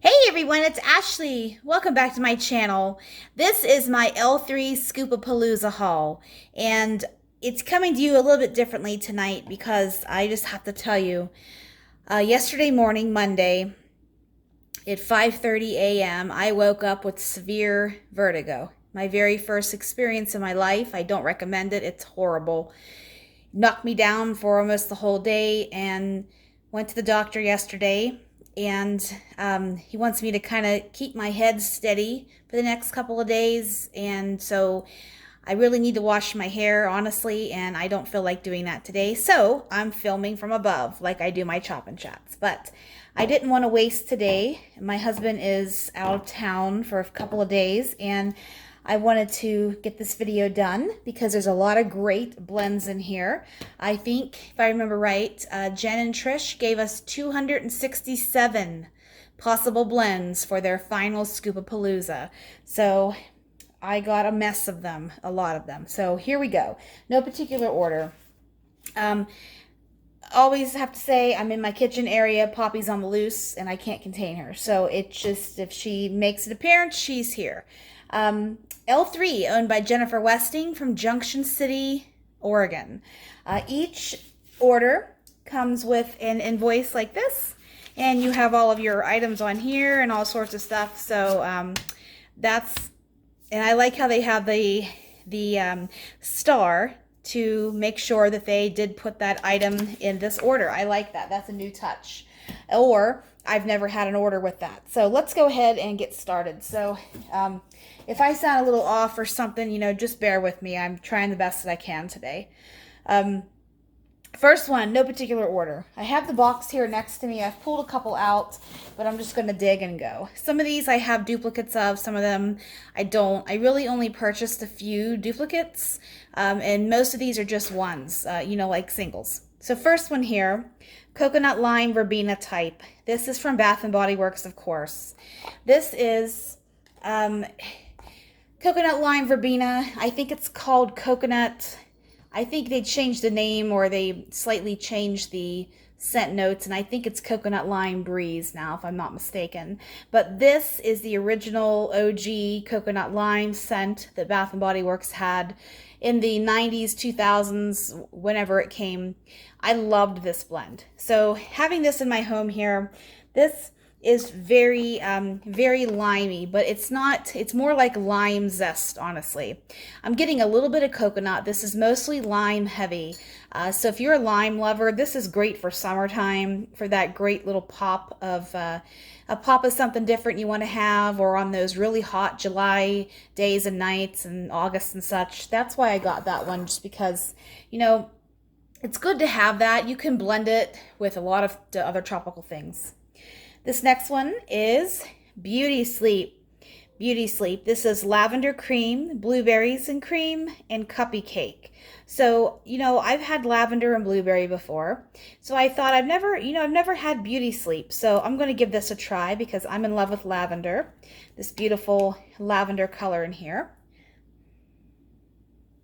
Hey everyone, it's Ashley. Welcome back to my channel. This is my L3 Scoopapalooza haul, and it's coming to you a little bit differently tonight because I just have to tell you, yesterday morning, Monday, at 5:30 a.m., I woke up with severe vertigo. My very first experience in my life. I don't recommend it. It's horrible. Knocked me down for almost the whole day, and went to the doctor yesterday, and he wants me to kind of keep my head steady for the next couple of days. And so I really need to wash my hair, honestly, and I don't feel like doing that today. So I'm filming from above like I do my chop and chats. But I didn't want to waste today. My husband is out of town for a couple of days, and I wanted to get this video done because there's a lot of great blends in here. I think, if I remember right, Jen and Trish gave us 267 possible blends for their final Scoopapalooza. So I got a mess of them, a lot of them. So here we go. No particular order. Always have to say I'm in my kitchen area. Poppy's on the loose and I can't contain her. So it's just, if she makes an appearance, she's here. L3, owned by Jennifer Westing from Junction City, Oregon. Each order comes with an invoice like this, and you have all of your items on here and all sorts of stuff. So and I like how they have the star to make sure that they did put that item in this order. I like that. That's a new touch. Or I've never had an order with that. So let's go ahead and get started. So if I sound a little off or something, just bear with me. I'm trying the best that I can today. First one, no particular order. I have the box here next to me. I've pulled a couple out, but I'm just going to dig and go. Some of these I have duplicates of. Some of them I don't. I really only purchased a few duplicates, and most of these are just ones, like singles. So first one here, Coconut Lime Verbena Type. This is from Bath & Body Works, of course. This is Coconut Lime Verbena. I think it's called Coconut. I think they changed the name, or they slightly changed the scent notes, and I think it's Coconut Lime Breeze now, if I'm not mistaken. But this is the original OG Coconut Lime scent that Bath & Body Works had in the 90s, 2000s, whenever it came. I loved this blend. So having this in my home here, this is very very limey, but it's more like lime zest, honestly. I'm getting a little bit of coconut. This is mostly lime heavy, so if you're a lime lover, this is great for summertime, for that great little pop of a pop of something different you want to have, or on those really hot July days and nights and August and such. That's why I got that one, just because it's good to have that. You can blend it with a lot of the other tropical things. This next one is Beauty Sleep. Beauty Sleep. This is lavender cream, blueberries and cream, and cuppy cake. So, I've had lavender and blueberry before. So I thought I've never had Beauty Sleep. So I'm going to give this a try because I'm in love with lavender. This beautiful lavender color in here.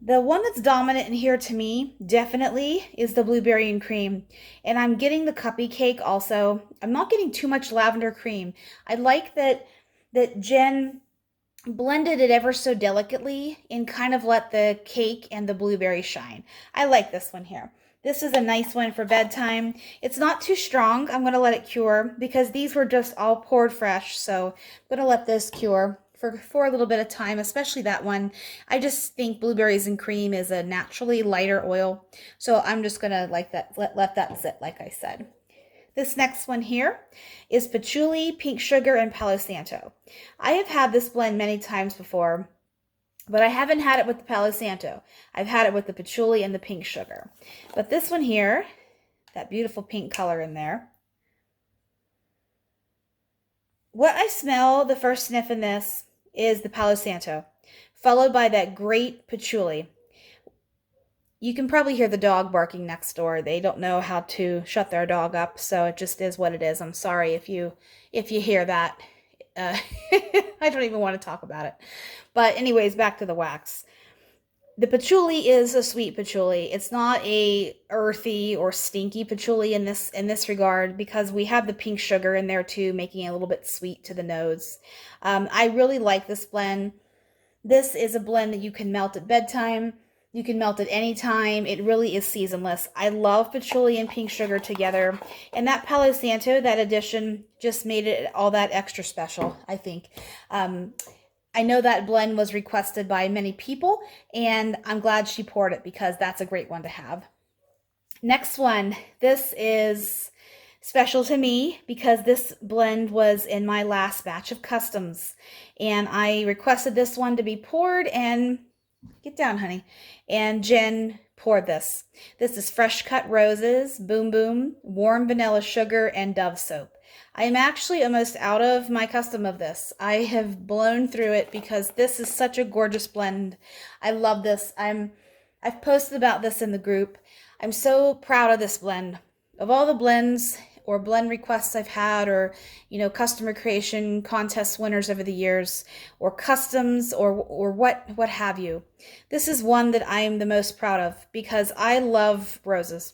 The one that's dominant in here to me, definitely, is the blueberry and cream. And I'm getting the cuppy cake also. I'm not getting too much lavender cream. I like that Jen blended it ever so delicately and kind of let the cake and the blueberry shine. I like this one here. This is a nice one for bedtime. It's not too strong. I'm going to let it cure because these were just all poured fresh. So I'm going to let this cure for a little bit of time, especially that one. I just think blueberries and cream is a naturally lighter oil. So I'm just going to let that sit, like I said. This next one here is patchouli, pink sugar, and Palo Santo. I have had this blend many times before, but I haven't had it with the Palo Santo. I've had it with the patchouli and the pink sugar. But this one here, that beautiful pink color in there. What I smell the first sniff in this is the Palo Santo, followed by that great patchouli. You can probably hear the dog barking next door. They don't know how to shut their dog up, so it just is what it is. I'm sorry if you hear that. I don't even want to talk about it. But anyways, back to the wax. The patchouli is a sweet patchouli. It's not a earthy or stinky patchouli in this regard, because we have the pink sugar in there too, making it a little bit sweet to the nose. I really like this blend. This is a blend that you can melt at bedtime. You can melt it anytime. It really is seasonless. I love patchouli and pink sugar together. And that Palo Santo, that addition, just made it all that extra special, I think. I know that blend was requested by many people, and I'm glad she poured it because that's a great one to have. Next one. This is special to me because this blend was in my last batch of customs, and I requested this one to be poured, and get down, honey, and Jen poured this. This is fresh cut roses, boom boom, warm vanilla sugar, and Dove soap. I am actually almost out of my custom of this. I have blown through it because this is such a gorgeous blend. I love this. I've posted about this in the group. I'm so proud of this blend. Of all the blends or blend requests I've had, or, you know, customer creation contest winners over the years, or customs, or what have you, this is one that I am the most proud of because I love roses.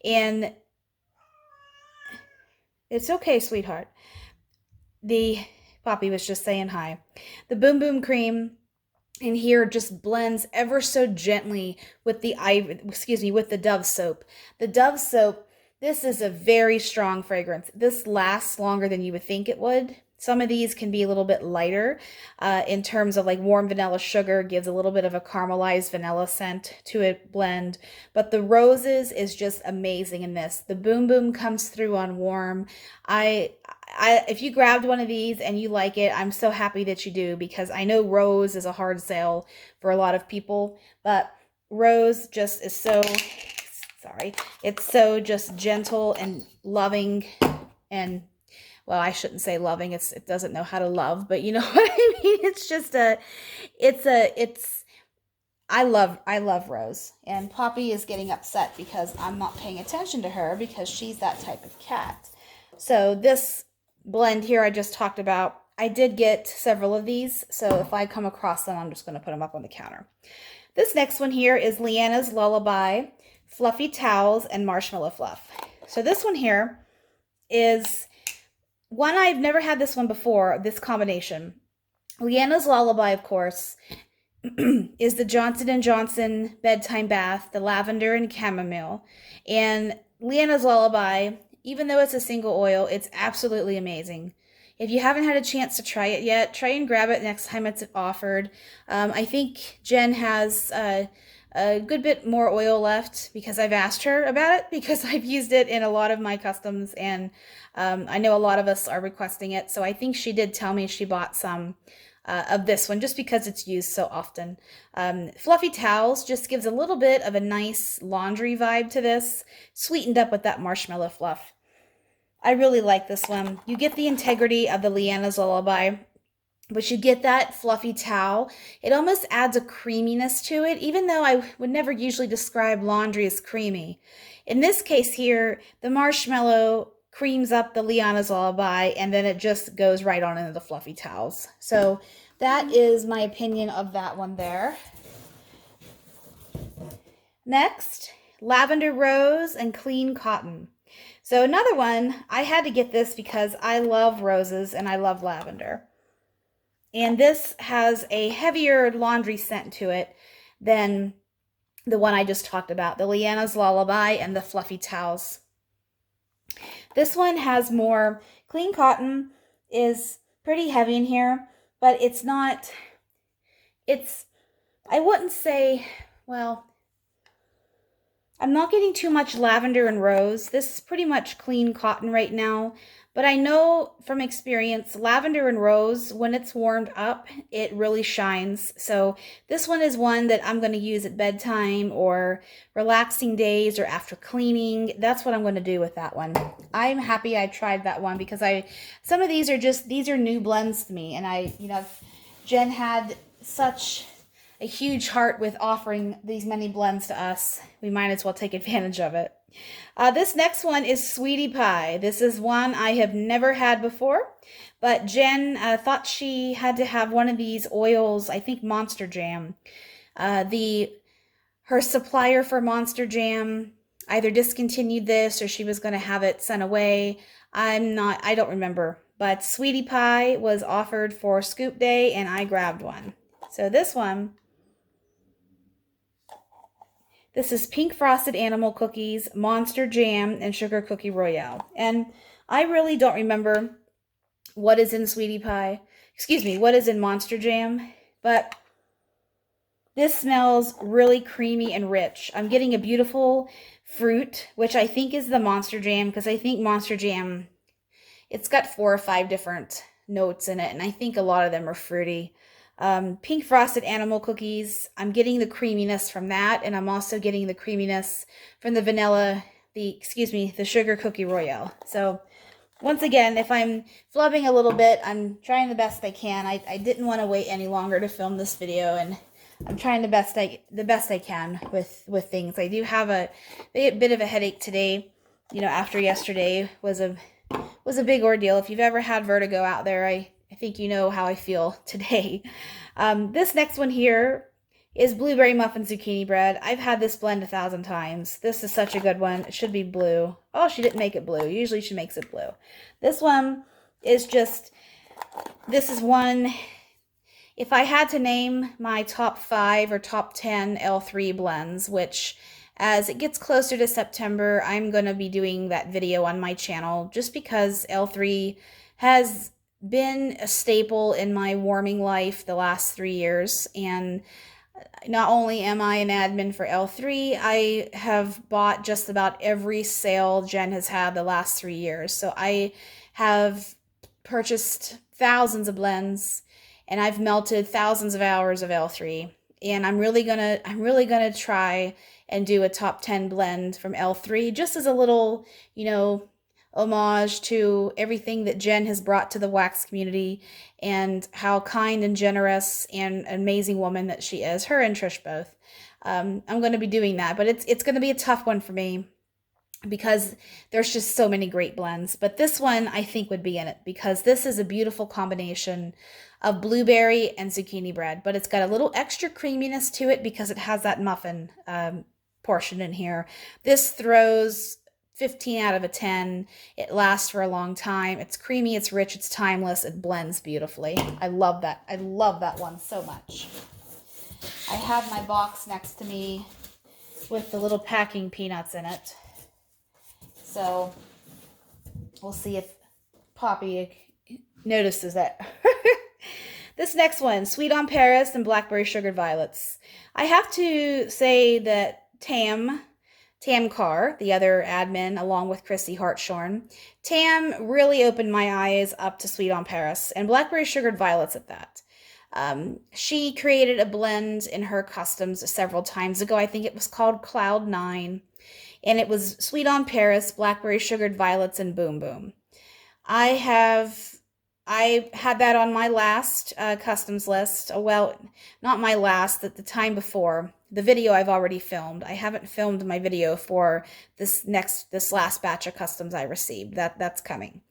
And it's okay, sweetheart. The Poppy was just saying hi. The Boom Boom Cream in here just blends ever so gently with the with the Dove soap. The Dove soap, this is a very strong fragrance. This lasts longer than you would think it would. Some of these can be a little bit lighter in terms of like warm vanilla sugar gives a little bit of a caramelized vanilla scent to a blend. But the roses is just amazing in this. The Boom Boom comes through on warm. If you grabbed one of these and you like it, I'm so happy that you do, because I know rose is a hard sale for a lot of people, but rose just is so, sorry, it's so just gentle and loving, and well, I shouldn't say loving, it doesn't know how to love, but you know what I mean? It's just I love Rose, and Poppy is getting upset because I'm not paying attention to her because she's that type of cat. So this blend here I just talked about, I did get several of these, so if I come across them, I'm just going to put them up on the counter. This next one here is Leanna's Lullaby, Fluffy Towels, and Marshmallow Fluff. So this one here is one, I've never had this one before, this combination. Leanna's Lullaby, of course, is the Johnson & Johnson Bedtime Bath, the lavender and chamomile. And Leanna's Lullaby, even though it's a single oil, it's absolutely amazing. If you haven't had a chance to try it yet, try and grab it next time it's offered. I think Jen has a good bit more oil left because I've asked her about it, because I've used it in a lot of my customs, and I know a lot of us are requesting it. So I think she did tell me she bought some of this one just because it's used so often. Fluffy Towels just gives a little bit of a nice laundry vibe to this, sweetened up with that marshmallow fluff. I really like this one. You get the integrity of the Leanna's Lullaby, but you get that fluffy towel. It almost adds a creaminess to it, even though I would never usually describe laundry as creamy. In this case here, the marshmallow creams up the Leanna's Lullaby, and then it just goes right on into the fluffy towels. So that is my opinion of that one there. Next, Lavender Rose and Clean Cotton. So another one, I had to get this because I love roses and I love lavender. And this has a heavier laundry scent to it than the one I just talked about, the Leanna's Lullaby and the Fluffy Towels. This one has more. Clean Cotton is pretty heavy in here, but it's not, I wouldn't say, well, I'm not getting too much lavender and rose. This is pretty much Clean Cotton right now. But I know from experience, lavender and rose, when it's warmed up, it really shines. So this one is one that I'm going to use at bedtime or relaxing days or after cleaning. That's what I'm going to do with that one. I'm happy I tried that one because some of these are new blends to me. And Jen had such a huge heart with offering these many blends to us. We might as well take advantage of it. This next one is Sweetie Pie. This is one I have never had before, but Jen thought she had to have one of these oils, I think Monster Jam. Her supplier for Monster Jam either discontinued this or she was going to have it sent away. I don't remember. But Sweetie Pie was offered for Scoop Day and I grabbed one. So this is Pink Frosted Animal Cookies, Monster Jam, and Sugar Cookie Royale. And I really don't remember what is in Sweetie Pie. Excuse me, what is in Monster Jam. But this smells really creamy and rich. I'm getting a beautiful fruit, which I think is the Monster Jam, because I think Monster Jam, it's got 4 or 5 different notes in it, and I think a lot of them are fruity. Pink Frosted Animal Cookies, I'm getting the creaminess from that, and I'm also getting the creaminess from the the Sugar Cookie Royale. So, once again, if I'm flubbing a little bit, I'm trying the best I can. I didn't want to wait any longer to film this video, and I'm trying the best I can with things. I do have a bit of a headache today. You know, after yesterday was a big ordeal. If you've ever had vertigo out there, I think you know how I feel today. This next one here is Blueberry Muffin Zucchini Bread. I've had this blend 1,000 times. This is such a good one. It should be blue. Oh, she didn't make it blue. Usually she makes it blue. This one is just, this is one, if I had to name my top 5 or top 10 L3 blends, which as it gets closer to September, I'm going to be doing that video on my channel just because L3 has been a staple in my warming life the last 3 years. And not only am I an admin for L3, I have bought just about every sale Jen has had the last 3 years. So I have purchased thousands of blends and I've melted thousands of hours of L3. And I'm really gonna try and do a top 10 blend from L3 just as a little, you know, homage to everything that Jen has brought to the wax community and how kind and generous and amazing woman that she is. Her and Trish both. I'm going to be doing that, but it's going to be a tough one for me because there's just so many great blends. But this one I think would be in it because this is a beautiful combination of blueberry and zucchini bread, but it's got a little extra creaminess to it because it has that muffin portion in here. This throws 15 out of 10. It lasts for a long time. It's creamy, it's rich, it's timeless, it blends beautifully. I love that. I love that one so much. I have my box next to me with the little packing peanuts in it. So we'll see if Poppy notices that. This next one, Sweet on Paris and Blackberry Sugared Violets. I have to say that Tam Carr, the other admin, along with Chrissy Hartshorn, Tam really opened my eyes up to Sweet on Paris and Blackberry Sugared Violets at that. She created a blend in her customs several times ago. I think it was called Cloud 9. And it was Sweet on Paris, Blackberry Sugared Violets, and Boom Boom. I had that on my last customs list. Well, not my last, the time before. The video I've already filmed. I haven't filmed my video for this last batch of customs I received. That's coming.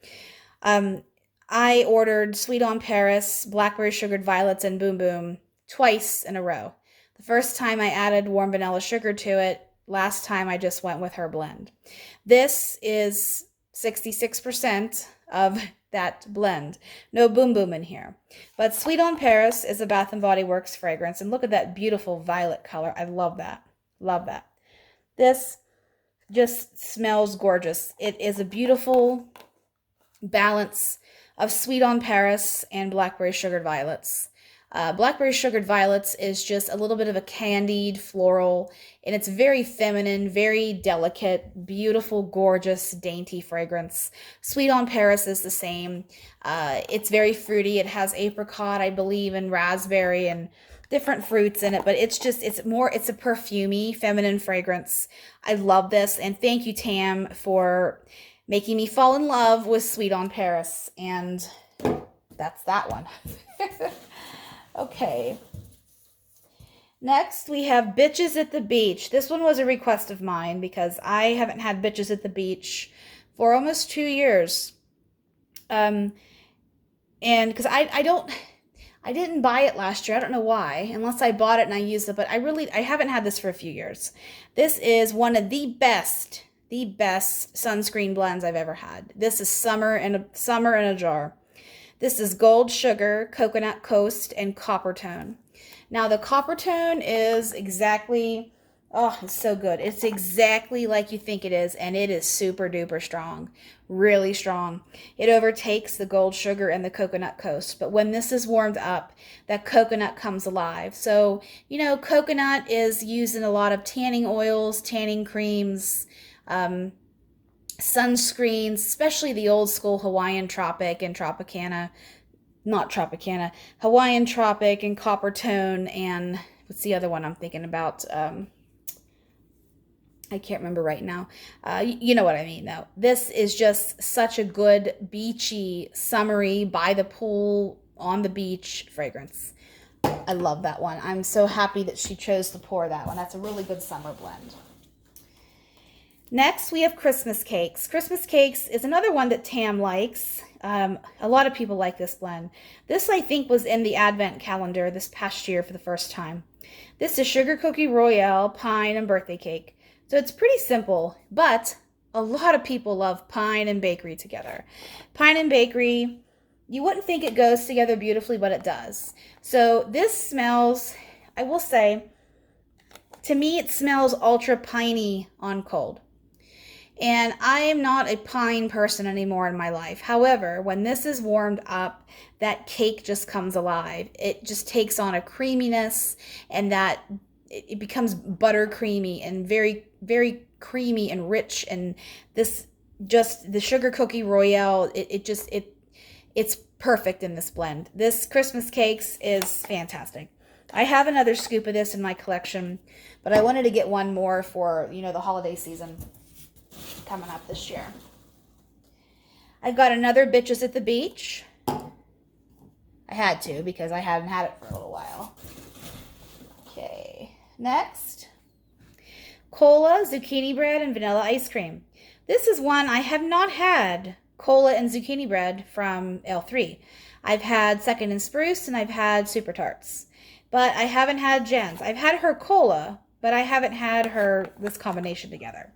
I ordered Sweet on Paris, Blackberry Sugared Violets, and Boom Boom twice in a row. The first time I added warm vanilla sugar to it. Last time I just went with her blend. This is 66% of that blend. No Boom Boom in here. But Sweet on Paris is a Bath & Body Works fragrance. And look at that beautiful violet color. I love that. Love that. This just smells gorgeous. It is a beautiful balance of Sweet on Paris and Blackberry Sugared Violets. Blackberry Sugared Violets is just a little bit of a candied floral, and it's very feminine, very delicate, beautiful, gorgeous, dainty fragrance. Sweet on Paris is the same. It's very fruity. It has apricot, I believe, and raspberry and different fruits in it, but it's a perfumey, feminine fragrance. I love this, and thank you, Tam, for making me fall in love with Sweet on Paris, and that's that one. Okay. Next, we have Bitches at the Beach. This one was a request of mine because I haven't had Bitches at the Beach for almost 2 years. And because I I didn't buy it last year. I don't know why, unless I bought it and I used it, but I haven't had this for a few years. This is one of the best sunscreen blends I've ever had. This is summer in a jar. This is Gold Sugar, Coconut Coast, and Copper Tone. Now the Copper Tone is exactly, oh, it's so good. It's exactly like you think it is, and it is super duper strong. Really strong. It overtakes the Gold Sugar and the Coconut Coast. But when this is warmed up, that coconut comes alive. So, you know, coconut is used in a lot of tanning oils, tanning creams, sunscreens, especially the old school Hawaiian Tropic and Tropicana. Not Tropicana. Hawaiian Tropic and Copper Tone and what's the other one I'm thinking about? I can't remember right now. You know what I mean, though. This is just such a good, beachy, summery, by the pool, on the beach fragrance. I love that one. I'm so happy that she chose to pour that one. That's a really good summer blend. Next, we have Christmas Cakes. Christmas Cakes is another one that Tam likes. A lot of people like this blend. This, I think, was in the Advent calendar this past year for the first time. This is Sugar Cookie Royale, Pine, and Birthday Cake. So it's pretty simple, but a lot of people love pine and bakery together. Pine and bakery, you wouldn't think it goes together beautifully, but it does. So this smells, I will say, to me it smells ultra piney on cold. And I am not a pine person anymore in my life. However, when this is warmed up, that cake just comes alive. It just takes on a creaminess, and that it becomes buttercreamy and very, very creamy and rich. And this, just the Sugar Cookie Royale, it's perfect in this blend. This Christmas Cakes is fantastic. I have another scoop of this in my collection, but I wanted to get one more for, you know, the holiday season coming up this year. I've got another Bitches at the Beach. I had to because I hadn't had it for a little while. Okay, next. Cola, zucchini bread, and vanilla ice cream. This is one I have not had, cola and zucchini bread from L3. I've had Second and Spruce, and I've had Super Tarts. But I haven't had Jen's. I've had her cola, but I haven't had this combination together.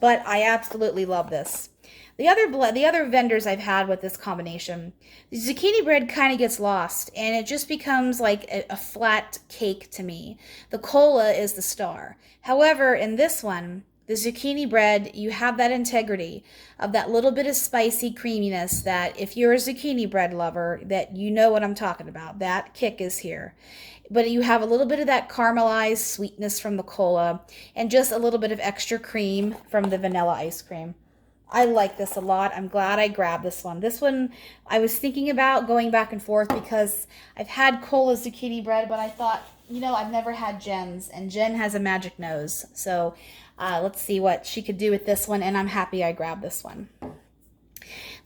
But I absolutely love this. The other vendors I've had with this combination, the zucchini bread kind of gets lost, and it just becomes like a flat cake to me. The cola is the star. However, in this one, the zucchini bread, you have that integrity of that little bit of spicy creaminess that if you're a zucchini bread lover, that you know what I'm talking about. That kick is here. But you have a little bit of that caramelized sweetness from the cola and just a little bit of extra cream from the vanilla ice cream. I like this a lot. I'm glad I grabbed this one. This one I was thinking about going back and forth because I've had cola zucchini bread, but I thought, you know, I've never had Jen's, and Jen has a magic nose. So let's see what she could do with this one, and I'm happy I grabbed this one.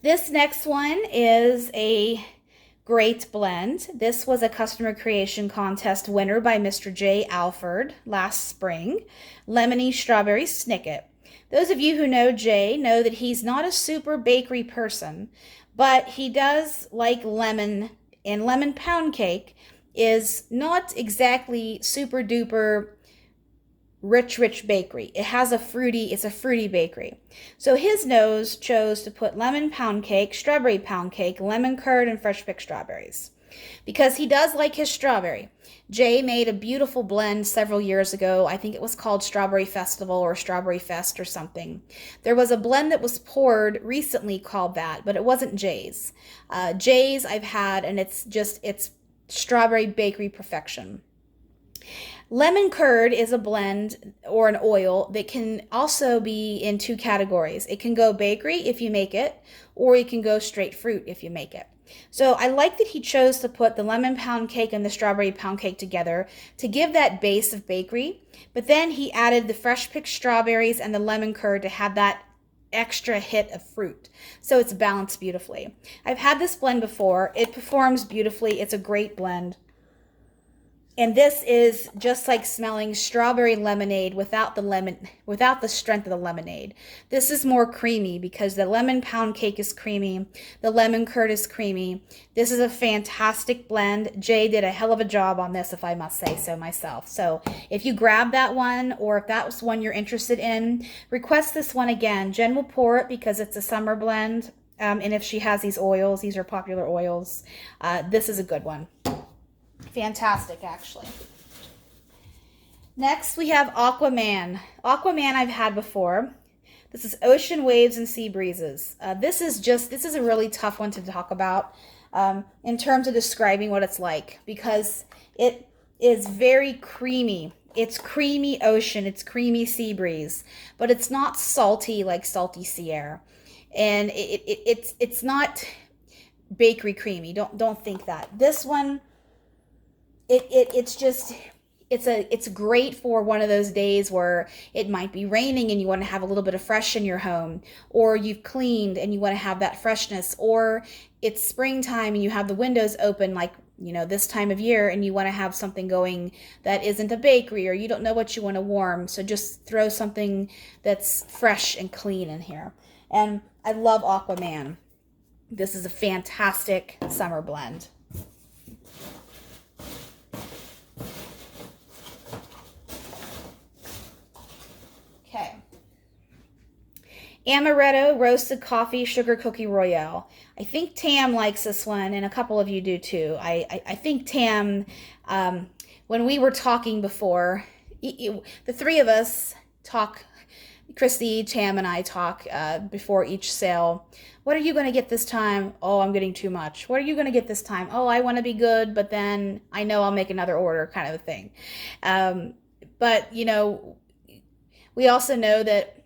This next one is a great blend. This was a customer creation contest winner by Mr. J. Alford last spring. Lemony Strawberry Snicket. Those of you who know Jay know that he's not a super bakery person, but he does like lemon, and lemon pound cake is not exactly super duper rich bakery. It's a fruity bakery. So his nose chose to put lemon pound cake, strawberry pound cake, lemon curd, and fresh picked strawberries. Because he does like his strawberry. Jay made a beautiful blend several years ago. I think it was called Strawberry Festival or Strawberry Fest or something. There was a blend that was poured recently called that, but it wasn't Jay's. Jay's I've had, and it's strawberry bakery perfection. Lemon curd is a blend or an oil that can also be in two categories. It can go bakery if you make it, or it can go straight fruit if you make it. So I like that he chose to put the lemon pound cake and the strawberry pound cake together to give that base of bakery, but then he added the fresh picked strawberries and the lemon curd to have that extra hit of fruit. So it's balanced beautifully. I've had this blend before. It performs beautifully. It's a great blend. And this is just like smelling strawberry lemonade without the strength of the lemonade. This is more creamy because the lemon pound cake is creamy. The lemon curd is creamy. This is a fantastic blend. Jay did a hell of a job on this, if I must say so myself. So if you grab that one, or if that was one you're interested in, request this one again. Jen will pour it because it's a summer blend. And if she has these oils, these are popular oils. This is a good one. Fantastic, actually. Next, we have Aquaman. Aquaman I've had before. This is Ocean Waves and Sea Breezes. This is a really tough one to talk about in terms of describing what it's like, because it is very creamy. It's creamy ocean, it's creamy sea breeze, but it's not salty like salty sea air. And it's not bakery creamy. Don't think that. This one, it's great for one of those days where it might be raining and you want to have a little bit of fresh in your home, or you've cleaned and you want to have that freshness, or it's springtime and you have the windows open, like, you know, this time of year, and you want to have something going that isn't a bakery, or you don't know what you want to warm, so just throw something that's fresh and clean in here. And I love Aquaman. This is a fantastic summer blend. Okay. Amaretto Roasted Coffee Sugar Cookie Royale. I think Tam likes this one, and a couple of you do too. I think Tam, when we were talking before, the three of us talk, Christy, Tam, and I talk before each sale. What are you going to get this time? Oh, I'm getting too much. What are you going to get this time? Oh, I want to be good, but then I know I'll make another order, kind of a thing. But, you know, we also know that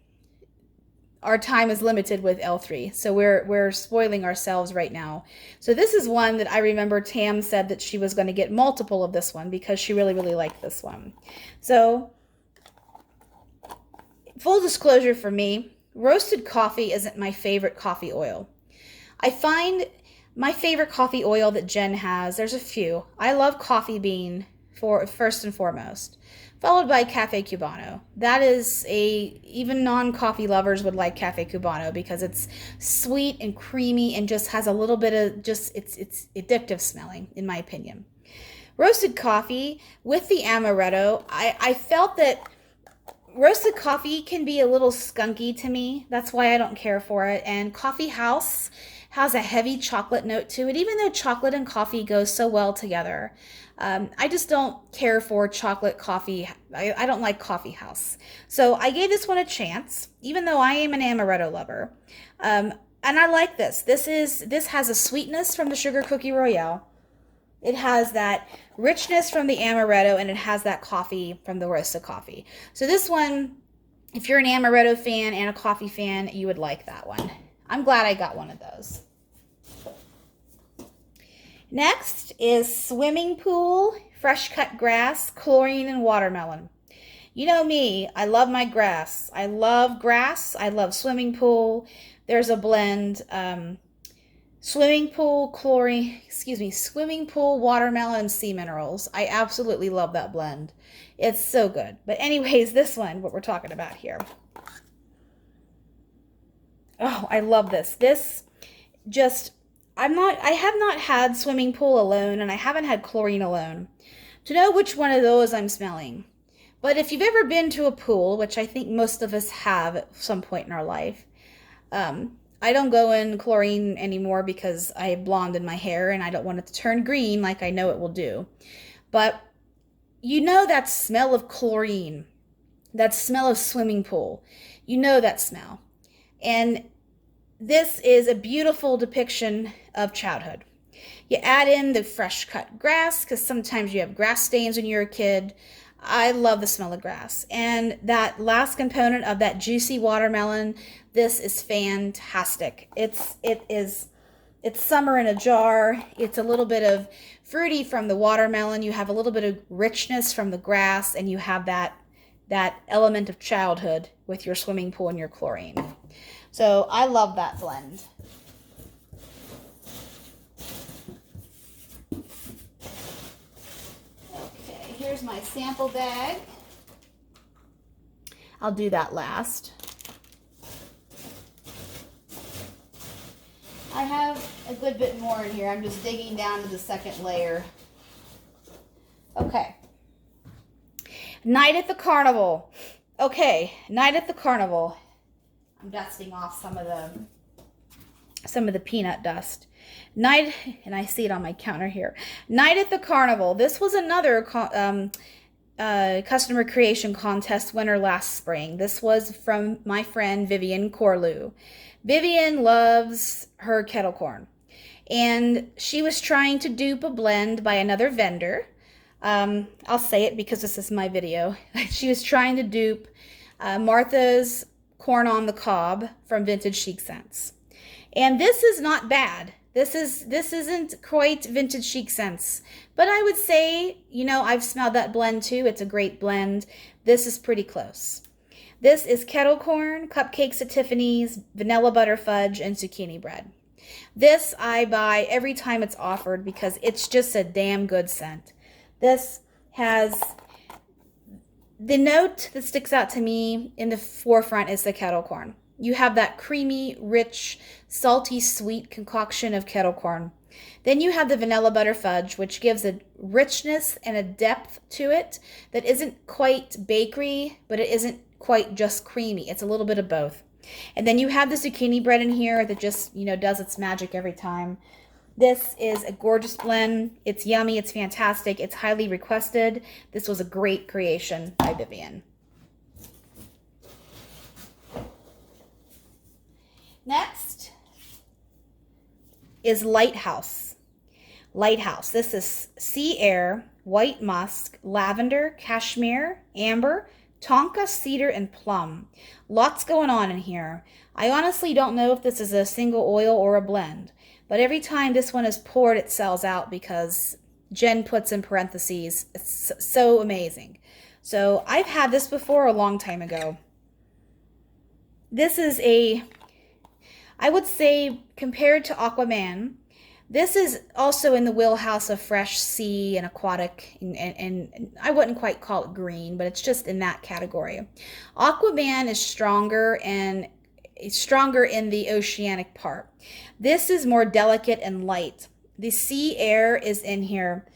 our time is limited with L3, so we're spoiling ourselves right now. So this is one that I remember Tam said that she was going to get multiple of this one because she really, really liked this one. So, full disclosure for me, roasted coffee isn't my favorite coffee oil. I find my favorite coffee oil that Jen has, there's a few. I love coffee bean for first and foremost, followed by Cafe Cubano. That is even non-coffee lovers would like Cafe Cubano because it's sweet and creamy and just has a little bit of it's addictive smelling, in my opinion. Roasted coffee with the amaretto, I felt that roasted coffee can be a little skunky to me. That's why I don't care for it. And Coffee House has a heavy chocolate note to it, even though chocolate and coffee goes so well together. I just don't care for chocolate coffee. I don't like Coffee House. So I gave this one a chance, even though I am an amaretto lover. And I like this. This has a sweetness from the Sugar Cookie Royale. It has that richness from the amaretto, and it has that coffee from the roasted coffee. So this one, if you're an amaretto fan and a coffee fan, you would like that one. I'm glad I got one of those. Next is Swimming Pool, Fresh Cut Grass, Chlorine, and Watermelon. You know me, I love my grass. I love grass. I love swimming pool. There's a blend, swimming pool, watermelon, sea minerals. I absolutely love that blend. It's so good. But anyways, this one, what we're talking about here. Oh, I love this. This just, I have not had swimming pool alone, and I haven't had chlorine alone to know which one of those I'm smelling. But if you've ever been to a pool, which I think most of us have at some point in our life, I don't go in chlorine anymore because I have blonde in my hair and I don't want it to turn green like I know it will do. But you know that smell of chlorine, that smell of swimming pool. You know that smell. And this is a beautiful depiction of childhood. You add in the fresh cut grass because sometimes you have grass stains when you're a kid. I love the smell of grass. And that last component of that juicy watermelon, this is fantastic. It's summer in a jar. It's a little bit of fruity from the watermelon. You have a little bit of richness from the grass, and you have that element of childhood with your swimming pool and your chlorine. So I love that blend. Okay. my sample bag. I'll do that last. I have a good bit more in here. I'm just digging down to the second layer. Okay. Night at the Carnival. Okay, Night at the Carnival. I'm dusting off some of the peanut dust. Night, and I see it on my counter here. Night at the Carnival. This was another customer creation contest winner last spring. This was from my friend Vivian Corlew. Vivian loves her kettle corn, and she was trying to dupe a blend by another vendor. I'll say it because this is my video. She was trying to dupe Martha's Corn on the Cob from Vintage Chic Scents. And this is not bad. This isn't quite Vintage Chic Scents, but I would say, you know, I've smelled that blend too. It's a great blend. This is pretty close. This is kettle corn, cupcakes at Tiffany's, vanilla butter fudge, and zucchini bread. This I buy every time it's offered because it's just a damn good scent. This has the note that sticks out to me in the forefront is the kettle corn. You have that creamy, rich, salty, sweet concoction of kettle corn. Then you have the vanilla butter fudge, which gives a richness and a depth to it that isn't quite bakery, but it isn't quite just creamy. It's a little bit of both. And then you have the zucchini bread in here that just, you know, does its magic every time. This is a gorgeous blend. It's yummy. It's fantastic. It's highly requested. This was a great creation by Vivian. Next is Lighthouse. Lighthouse. This is sea air, white musk, lavender, cashmere, amber, tonka, cedar, and plum. Lots going on in here. I honestly don't know if this is a single oil or a blend, but every time this one is poured, it sells out because Jen puts in parentheses. It's so amazing. So I've had this before a long time ago. This is I would say, compared to Aquaman, this is also in the wheelhouse of Fresh Sea and Aquatic, and I wouldn't quite call it green, but it's just in that category. Aquaman is stronger, and it's stronger in the oceanic part. This is more delicate and light. The sea air is in here,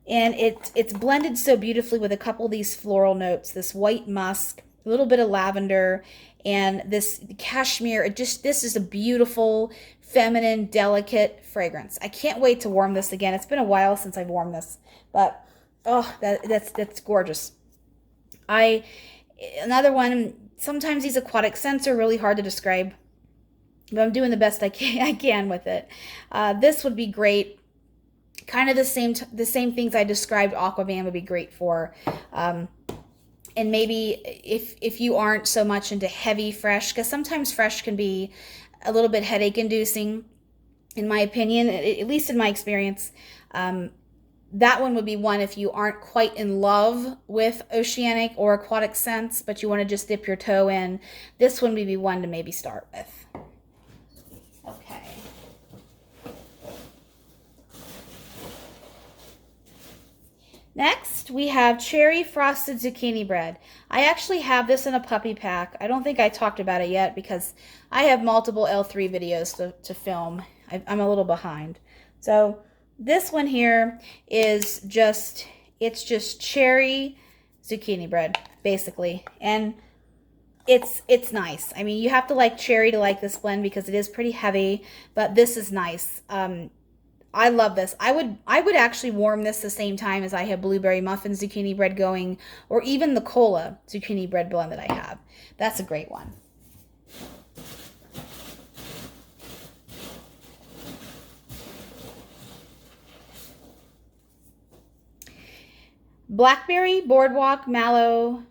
and it's blended so beautifully with a couple of these floral notes, this white musk, a little bit of lavender, and this cashmere. This is a beautiful, feminine, delicate fragrance. I can't wait to warm this again. It's been a while since I've warmed this, but oh, that's gorgeous. Another one. Sometimes these aquatic scents are really hard to describe, but I'm doing the best I can with it. This would be great. Kind of the same things I described Aquaman would be great for. And maybe if you aren't so much into heavy fresh, because sometimes fresh can be a little bit headache inducing, in my opinion, at least in my experience. That one would be one if you aren't quite in love with oceanic or aquatic scents, but you want to just dip your toe in. This one would be one to maybe start with. Okay. Next, we have Cherry Frosted Zucchini Bread. I actually have this in a puppy pack. I don't think I talked about it yet because I have multiple L3 videos to film. I'm a little behind. So this one here is just cherry zucchini bread, basically. And it's nice. I mean, you have to like cherry to like this blend because it is pretty heavy, but this is nice. I love this. I would actually warm this the same time as I have blueberry muffin zucchini bread going, or even the cola zucchini bread blend that I have. That's a great one. Blackberry, Boardwalk, Mallow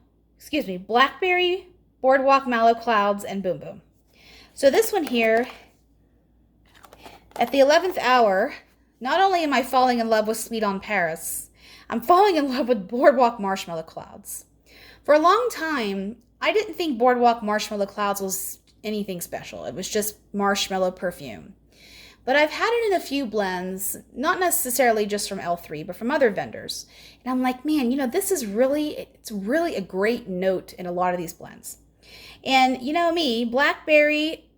Clouds, and Boom Boom. So this one here, at the 11th hour, not only am I falling in love with Sweet on Paris, I'm falling in love with Boardwalk Marshmallow Clouds. For a long time, I didn't think Boardwalk Marshmallow Clouds was anything special. It was just marshmallow perfume. But I've had it in a few blends, not necessarily just from L3, but from other vendors. And I'm like, man, you know, it's really a great note in a lot of these blends. And you know me, Blackberry,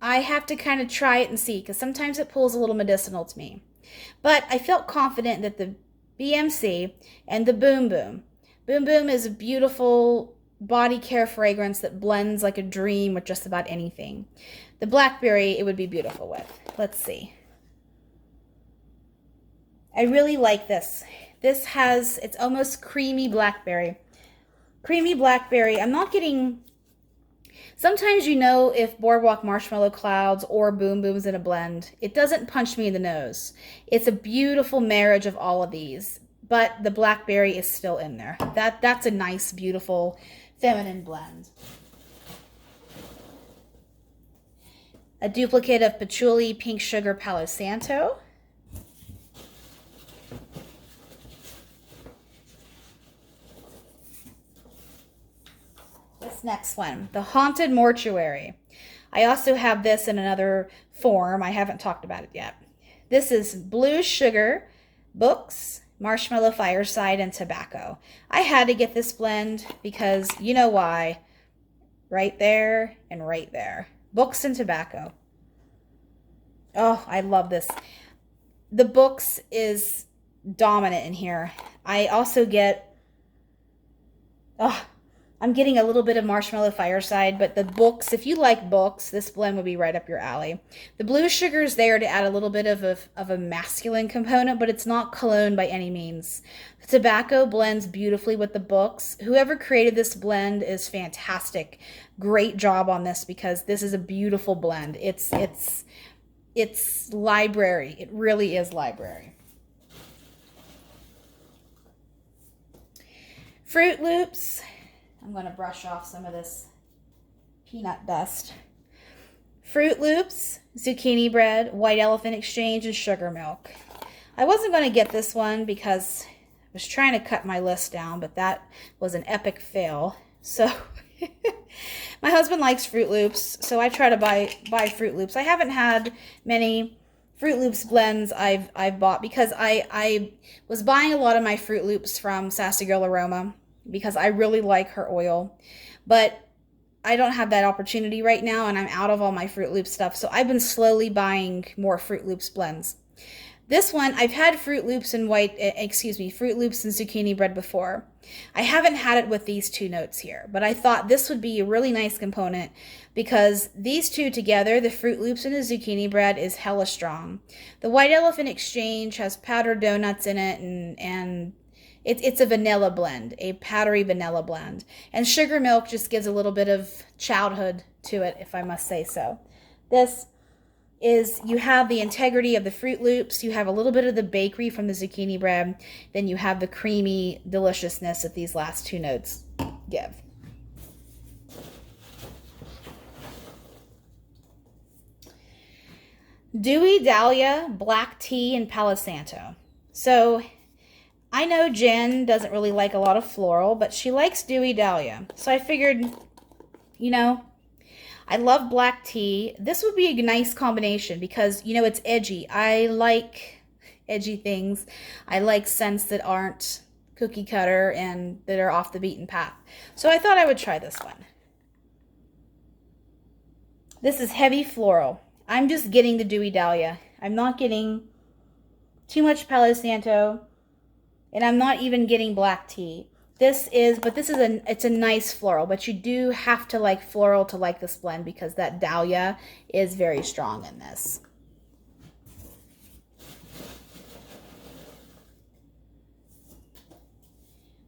I have to kind of try it and see, because sometimes it pulls a little medicinal to me. But I felt confident that the BMC and the Boom Boom. Boom Boom is a beautiful body care fragrance that blends like a dream with just about anything. The Blackberry, it would be beautiful with. Let's see. I really like this. It's almost creamy blackberry. Creamy blackberry. I'm not getting... Sometimes you know if Boardwalk Marshmallow Clouds or Boom Boom's in a blend. It doesn't punch me in the nose. It's a beautiful marriage of all of these, but the blackberry is still in there. That's a nice, beautiful, feminine blend. A duplicate of Patchouli Pink Sugar Palo Santo. Next one, the Haunted Mortuary. I also have this in another form. I haven't talked about it yet. This is Blue Sugar, Books, Marshmallow Fireside, and Tobacco. I had to get this blend because you know why. Right there and right there. Books and Tobacco. Oh, I love this. The Books is dominant in here. I also get... I'm getting a little bit of Marshmallow Fireside, but the Books, if you like books, this blend would be right up your alley. The Blue Sugar is there to add a little bit of a masculine component, but it's not cologne by any means. The Tobacco blends beautifully with the Books. Whoever created this blend is fantastic. Great job on this, because this is a beautiful blend. It's library. It really is library. Fruit Loops. I'm going to brush off some of this peanut dust. Fruit Loops, Zucchini Bread, White Elephant Exchange, and Sugar Milk. I wasn't going to get this one because I was trying to cut my list down, but that was an epic fail. So my husband likes Fruit Loops, so I try to buy Fruit Loops. I haven't had many Fruit Loops blends I've bought, because I was buying a lot of my Fruit Loops from Sassy Girl Aroma, because I really like her oil, but I don't have that opportunity right now, and I'm out of all my Fruit Loops stuff, so I've been slowly buying more Fruit Loops blends. This one, I've had Fruit Loops and Fruit Loops and Zucchini Bread before. I haven't had it with these two notes here, but I thought this would be a really nice component, because these two together, the Fruit Loops and the Zucchini Bread, is hella strong. The White Elephant Exchange has powdered donuts in it, and it's a vanilla blend, a powdery vanilla blend. And Sugar Milk just gives a little bit of childhood to it, if I must say so. This is, you have the integrity of the Fruit Loops, you have a little bit of the bakery from the Zucchini Bread, then you have the creamy deliciousness that these last two notes give. Dewy Dahlia, Black Tea, and Palo Santo. So I know Jen doesn't really like a lot of floral, but she likes Dewy Dahlia. So I figured, you know, I love black tea. This would be a nice combination because, you know, it's edgy. I like edgy things. I like scents that aren't cookie cutter and that are off the beaten path. So I thought I would try this one. This is heavy floral. I'm just getting the Dewy Dahlia. I'm not getting too much Palo Santo. And I'm not even getting black tea. It's a nice floral, but you do have to like floral to like this blend, because that dahlia is very strong in this.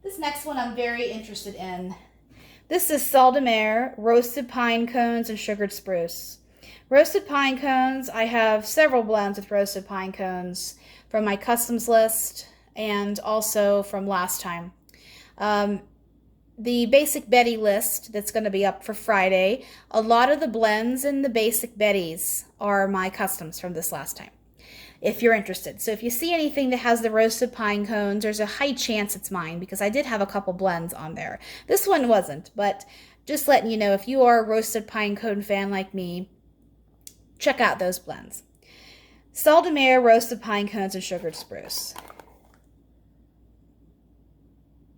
This next one I'm very interested in. This is Salle de Mer, Roasted Pine Cones and Sugared Spruce. Roasted Pine Cones, I have several blends with Roasted Pine Cones from my customs list, and also from last time. The Basic Betty list that's going to be up for Friday, a lot of the blends in the Basic Betties are my customs from this last time, if you're interested. So if you see anything that has the Roasted Pine Cones, there's a high chance it's mine, because I did have a couple blends on there. This one wasn't, but just letting you know, if you are a Roasted Pine Cone fan like me, check out those blends. Sal de Mer, roasted pine cones, and sugared spruce.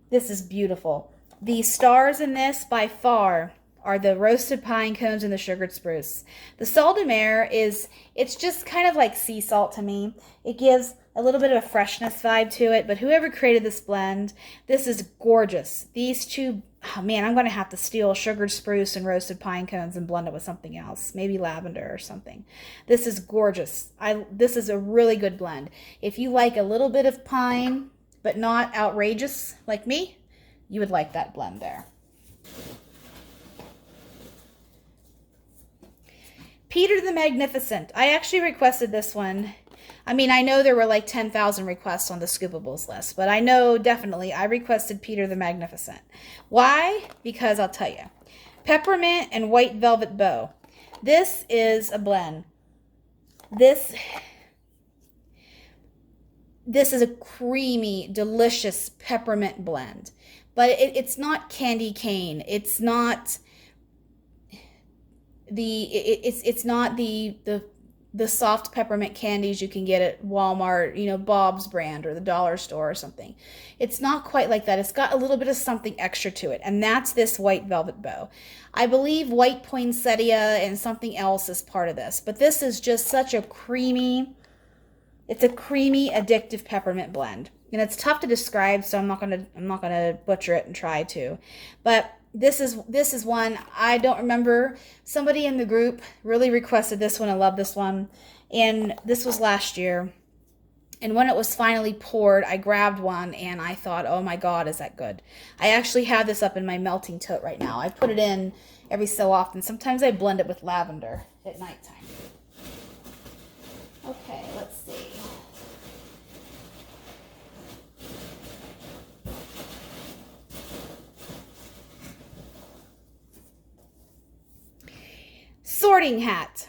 This is beautiful. The stars in this, by far, are the roasted pine cones and the sugared spruce. The Sal de Mer it's just kind of like sea salt to me. It gives a little bit of a freshness vibe to it, but whoever created this blend, this is gorgeous. These two, oh man, I'm going to have to steal sugared spruce and roasted pine cones and blend it with something else, maybe lavender or something. This is gorgeous. This is a really good blend. If you like a little bit of pine, but not outrageous like me, you would like that blend there. Peter the Magnificent. I actually requested this one. I mean, I know there were like 10,000 requests on the Scoopables list, but I know definitely I requested Peter the Magnificent. Why? Because I'll tell you. Peppermint and White Velvet Bow. This is a blend. This is a creamy, delicious peppermint blend. But it's not candy cane. It's not the soft peppermint candies you can get at Walmart, you know, Bob's brand or the dollar store or something. It's not quite like that. It's got a little bit of something extra to it, and that's this White Velvet Bow. I believe white poinsettia and something else is part of this, but this is just such a creamy, it's a creamy, addictive peppermint blend. And it's tough to describe, so I'm not gonna butcher it and try to. But this is one, I don't remember, somebody in the group really requested this one. I love this one, and this was last year, and when it was finally poured, I grabbed one and I thought, oh my god, is that good. I actually have this up in my melting tote right now. I put it in every so often. Sometimes I blend it with lavender at nighttime. Okay, let's see. Sorting hat.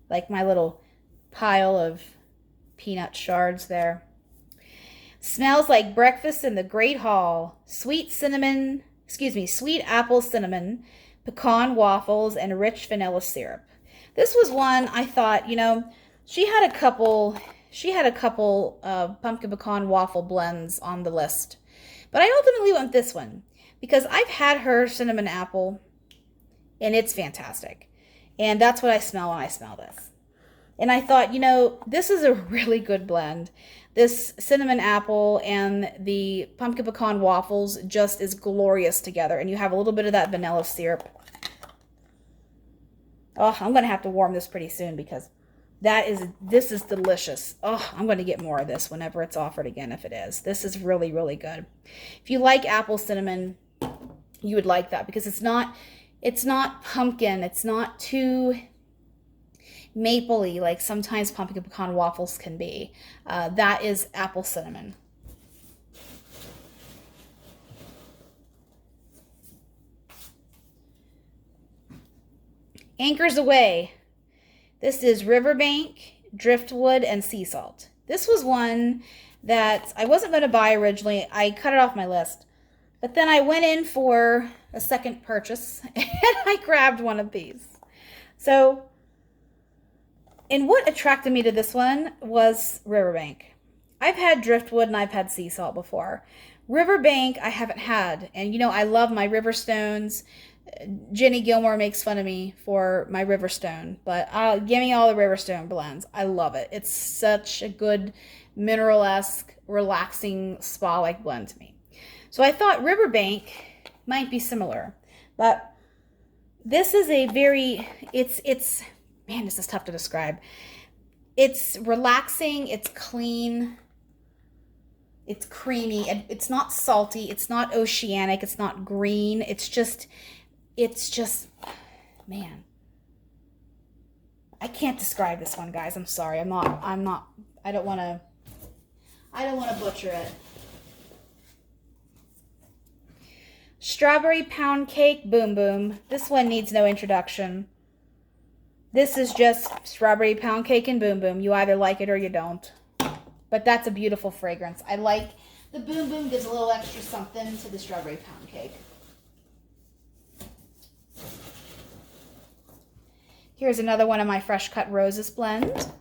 Like my little pile of peanut shards there. Smells like breakfast in the Great Hall. Sweet apple cinnamon, pecan waffles, and rich vanilla syrup. This was one I thought, you know, she had a couple pumpkin pecan waffle blends on the list. But I ultimately went with this one because I've had her cinnamon apple, and it's fantastic. And that's what I smell when I smell this. And I thought, you know, this is a really good blend. This cinnamon apple and the pumpkin pecan waffles just is glorious together. And you have a little bit of that vanilla syrup. Oh, I'm going to have to warm this pretty soon because this is delicious. Oh, I'm going to get more of this whenever it's offered again, if it is. This is really, really good. If you like apple cinnamon, you would like that because it's not pumpkin. It's not too mapley like sometimes pumpkin pecan waffles can be. That is apple cinnamon. Anchors Away. This is riverbank, driftwood, and sea salt. This was one that I wasn't going to buy originally. I cut it off my list. But then I went in for a second purchase and I grabbed one of these. So, and what attracted me to this one was riverbank. I've had driftwood and I've had sea salt before. Riverbank I haven't had. And you know, I love my Riverstones. Jenny Gilmore makes fun of me for my Riverstone, but give me all the Riverstone blends. I love it. It's such a good mineral-esque, relaxing, spa-like blend to me. So I thought riverbank might be similar, but this is a very, man, this is tough to describe. It's relaxing, it's clean, it's creamy, and it's not salty, it's not oceanic, it's not green, it's just, man. I can't describe this one, guys. I'm sorry. I don't want to butcher it. Strawberry Pound Cake Boom Boom. This one needs no introduction. This is just strawberry pound cake and Boom Boom. You either like it or you don't. But that's a beautiful fragrance. I like the Boom Boom, gives a little extra something to the strawberry pound cake. Here's another one of my Fresh Cut Roses blend.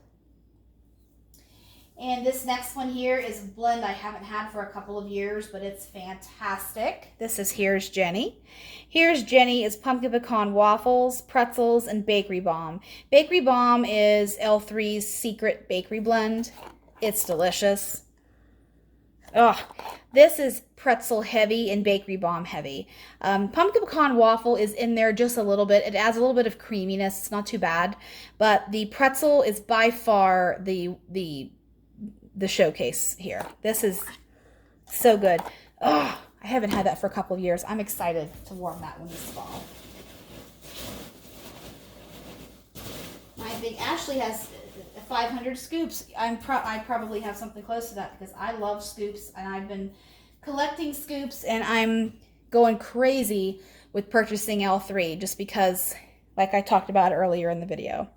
And this next one here is a blend I haven't had for a couple of years, but it's fantastic. This is Here's Jenny. Here's Jenny is pumpkin pecan waffles, pretzels, and bakery bomb. Bakery bomb is L3's secret bakery blend. It's delicious. Oh, this is pretzel heavy and bakery bomb heavy. Pumpkin pecan waffle is in there just a little bit. It adds a little bit of creaminess. It's not too bad, but the pretzel is by far the showcase here. This is so good. Oh, I haven't had that for a couple of years. I'm excited to warm that one this fall. I think Ashley has 500 scoops. I probably have something close to that because I love scoops and I've been collecting scoops and I'm going crazy with purchasing L3 just because, like I talked about earlier in the video.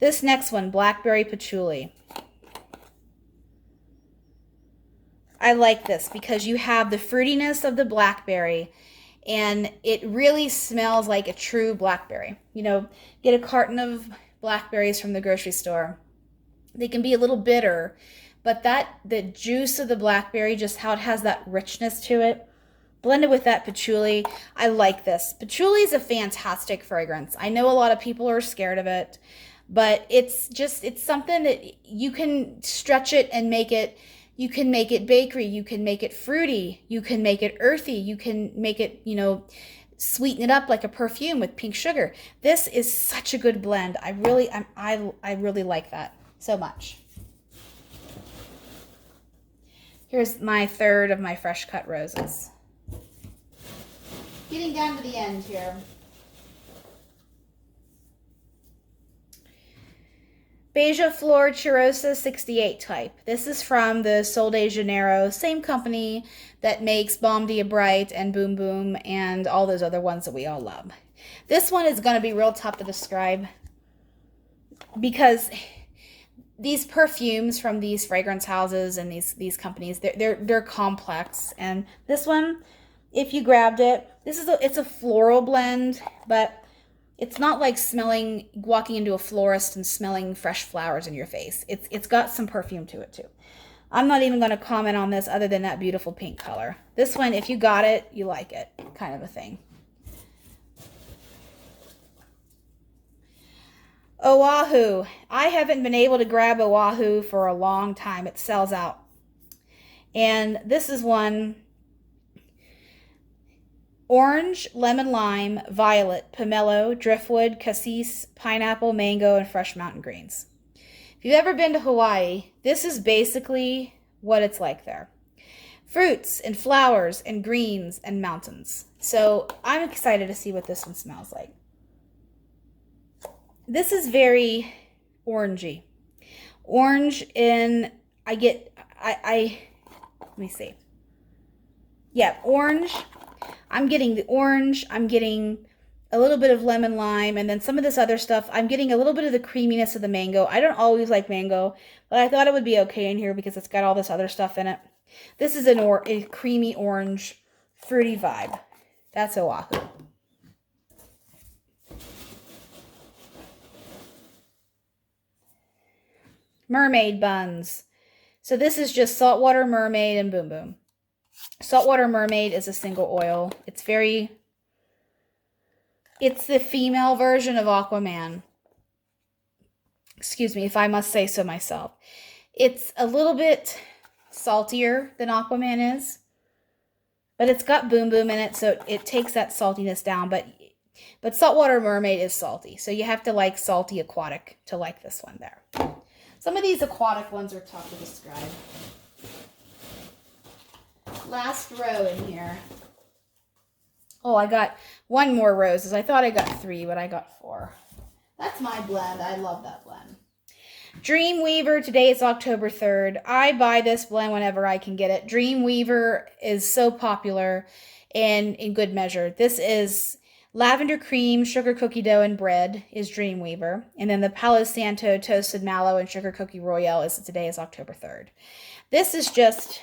This next one, Blackberry Patchouli. I like this because you have the fruitiness of the blackberry and it really smells like a true blackberry. You know, get a carton of blackberries from the grocery store. They can be a little bitter, but the juice of the blackberry, just how it has that richness to it, blended with that patchouli, I like this. Patchouli is a fantastic fragrance. I know a lot of people are scared of it, but it's something that you can stretch it and make it. You can make it bakery, you can make it fruity, you can make it earthy, you can make it, you know, sweeten it up like a perfume with pink sugar. This is such a good blend. I really like that so much. Here's my third of my Fresh Cut Roses. Getting down to the end here. Beija Flor Cheirosa 68 type. This is from the Sol de Janeiro, same company that makes Balm Dia Bright and Boom Boom and all those other ones that we all love. This one is going to be real tough to describe because these perfumes from these fragrance houses and these companies, they're complex. And this one, if you grabbed it, it's a floral blend, but it's not like walking into a florist and smelling fresh flowers in your face. It's got some perfume to it too. I'm not even going to comment on this other than that beautiful pink color. This one, if you got it, you like it, kind of a thing. Oahu. I haven't been able to grab Oahu for a long time. It sells out. And this is one. Orange, lemon lime, violet, pomelo, driftwood, cassis, pineapple, mango, and fresh mountain greens. If you've ever been to Hawaii, this is basically what it's like there. Fruits and flowers and greens and mountains. So I'm excited to see what this one smells like. This is very orangey. Orange in, let me see. Yeah, orange. I'm getting the orange, I'm getting a little bit of lemon lime, and then some of this other stuff, I'm getting a little bit of the creaminess of the mango. I don't always like mango, but I thought it would be okay in here because it's got all this other stuff in it. This is a creamy orange, fruity vibe. That's Oahu. Mermaid buns. So this is just saltwater mermaid and boom boom. Saltwater Mermaid is a single oil. It's the female version of Aquaman. Excuse me, if I must say so myself. It's a little bit saltier than Aquaman is, but it's got boom boom in it, so it takes that saltiness down. But Saltwater Mermaid is salty, so you have to like salty Aquatic to like this one there. Some of these Aquatic ones are tough to describe. Last row in here. Oh, I got one more roses. I thought I got 3, but I got 4. That's my blend. I love that blend. Dreamweaver, today is October 3rd. I buy this blend whenever I can get it. Dreamweaver is so popular and in good measure. This is lavender cream, sugar cookie dough, and bread is Dreamweaver. And then the Palo Santo toasted mallow and sugar cookie royale is today is October 3rd. This is just...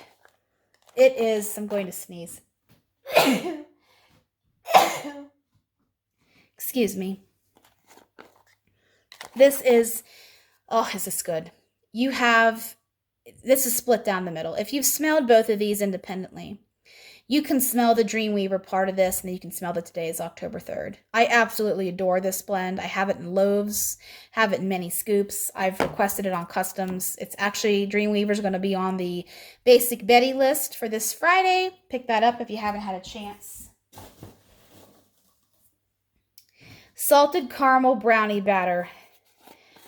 It is, I'm going to sneeze. Excuse me. This is, oh, is this good? You have, this is split down the middle. If you've smelled both of these independently, you can smell the Dreamweaver part of this, and then you can smell that today is October 3rd. I absolutely adore this blend. I have it in loaves, have it in many scoops. I've requested it on customs. It's actually, Dreamweaver's going to be on the Basic Betty list for this Friday. Pick that up if you haven't had a chance. Salted caramel brownie batter.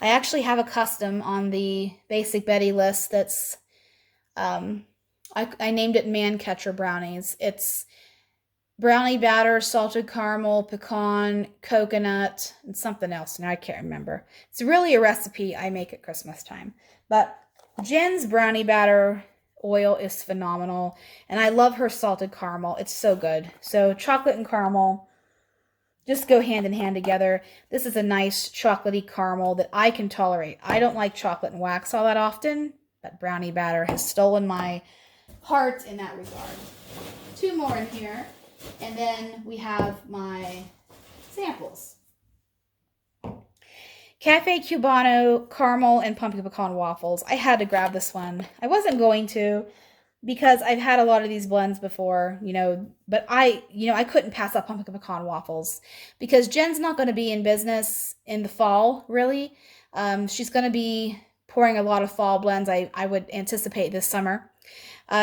I actually have a custom on the Basic Betty list that's, I named it Man Catcher Brownies. It's brownie batter, salted caramel, pecan, coconut, and something else. Now I can't remember. It's really a recipe I make at Christmas time. But Jen's brownie batter oil is phenomenal. And I love her salted caramel. It's so good. So chocolate and caramel just go hand in hand together. This is a nice chocolatey caramel that I can tolerate. I don't like chocolate and wax all that often, but brownie batter has stolen my heart in that regard. 2 more in here, and then we have my samples. Cafe Cubano caramel and pumpkin pecan waffles. I had to grab this one. I wasn't going to, because I've had a lot of these blends before, but I couldn't pass up pumpkin pecan waffles because Jen's not going to be in business in the fall, really. She's going to be pouring a lot of fall blends, I would anticipate, this summer.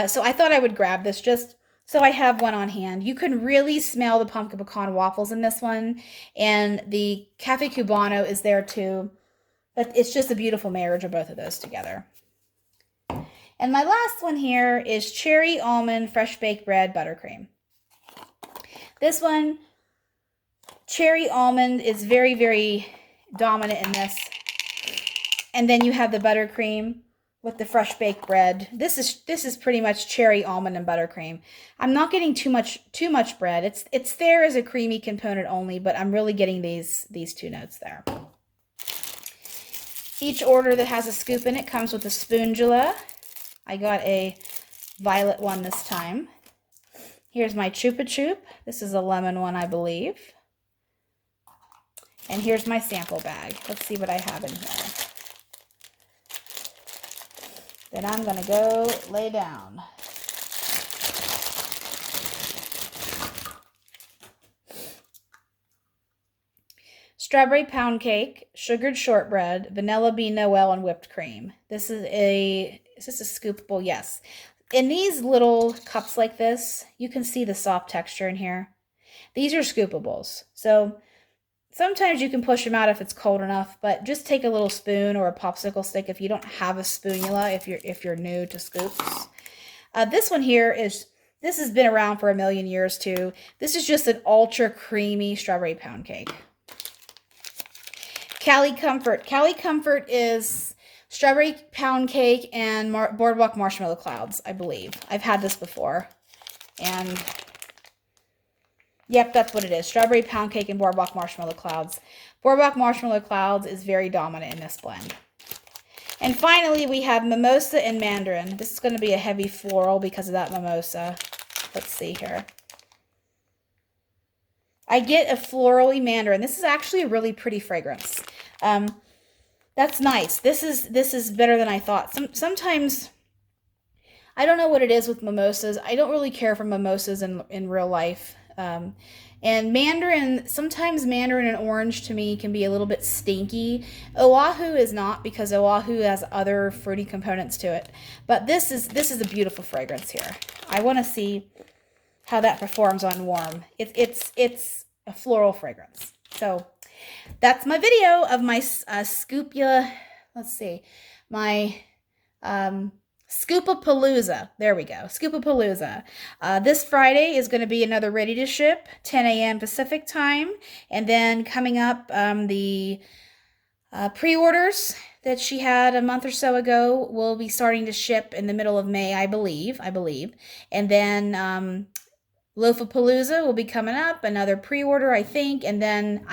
So I thought I would grab this just so I have one on hand. You can really smell the pumpkin pecan waffles in this one, and the Cafe Cubano is there too. But it's just a beautiful marriage of both of those together. And my last one here is cherry almond fresh baked bread buttercream. This one, cherry almond, is very, very dominant in this. And then you have the buttercream with the fresh baked bread. This is pretty much cherry almond and buttercream. I'm not getting too much bread. It's there as a creamy component only, but I'm really getting these 2 notes there. Each order that has a scoop in it comes with a spoondula. I got a violet one this time. Here's my Chupa Chup. This is a lemon one, I believe. And here's my sample bag. Let's see what I have in here. Then I'm going to go lay down. Strawberry pound cake, sugared shortbread, vanilla bean Noel, and whipped cream. Is this a scoopable? Yes. In these little cups like this, you can see the soft texture in here. These are scoopables. So sometimes you can push them out if it's cold enough, but just take a little spoon or a popsicle stick if you don't have a spoonula, if you're new to scoops. This one here this has been around for a million years too. This is just an ultra creamy strawberry pound cake. Cali Comfort. Cali Comfort is strawberry pound cake and boardwalk marshmallow clouds, I believe. I've had this before. And yep, that's what it is. Strawberry pound cake and boardwalk marshmallow clouds. Boardwalk marshmallow clouds is very dominant in this blend. And finally, we have mimosa and mandarin. This is going to be a heavy floral because of that mimosa. Let's see here. I get a florally mandarin. This is actually a really pretty fragrance. That's nice. This is better than I thought. Sometimes, I don't know what it is with mimosas. I don't really care for mimosas in real life. And mandarin, sometimes mandarin and orange to me can be a little bit stinky. Oahu is not, because Oahu has other fruity components to it. But this is a beautiful fragrance here. I want to see how that performs on warm. It's a floral fragrance. So that's my video of my Scoopapalooza. There we go. Scoopapalooza. This Friday is going to be another ready to ship, 10 a.m. Pacific time. And then coming up, the pre-orders that she had a month or so ago will be starting to ship in the middle of May, I believe. And then Loafapalooza will be coming up, another pre-order, I think, and then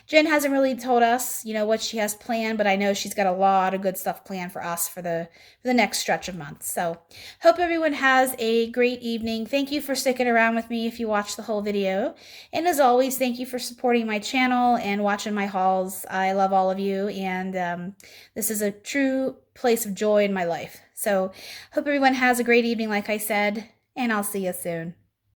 Jen hasn't really told us, what she has planned, but I know she's got a lot of good stuff planned for us for the next stretch of months. So, hope everyone has a great evening. Thank you for sticking around with me if you watched the whole video, and as always, thank you for supporting my channel and watching my hauls. I love all of you, and this is a true place of joy in my life. So, hope everyone has a great evening, like I said, and I'll see you soon.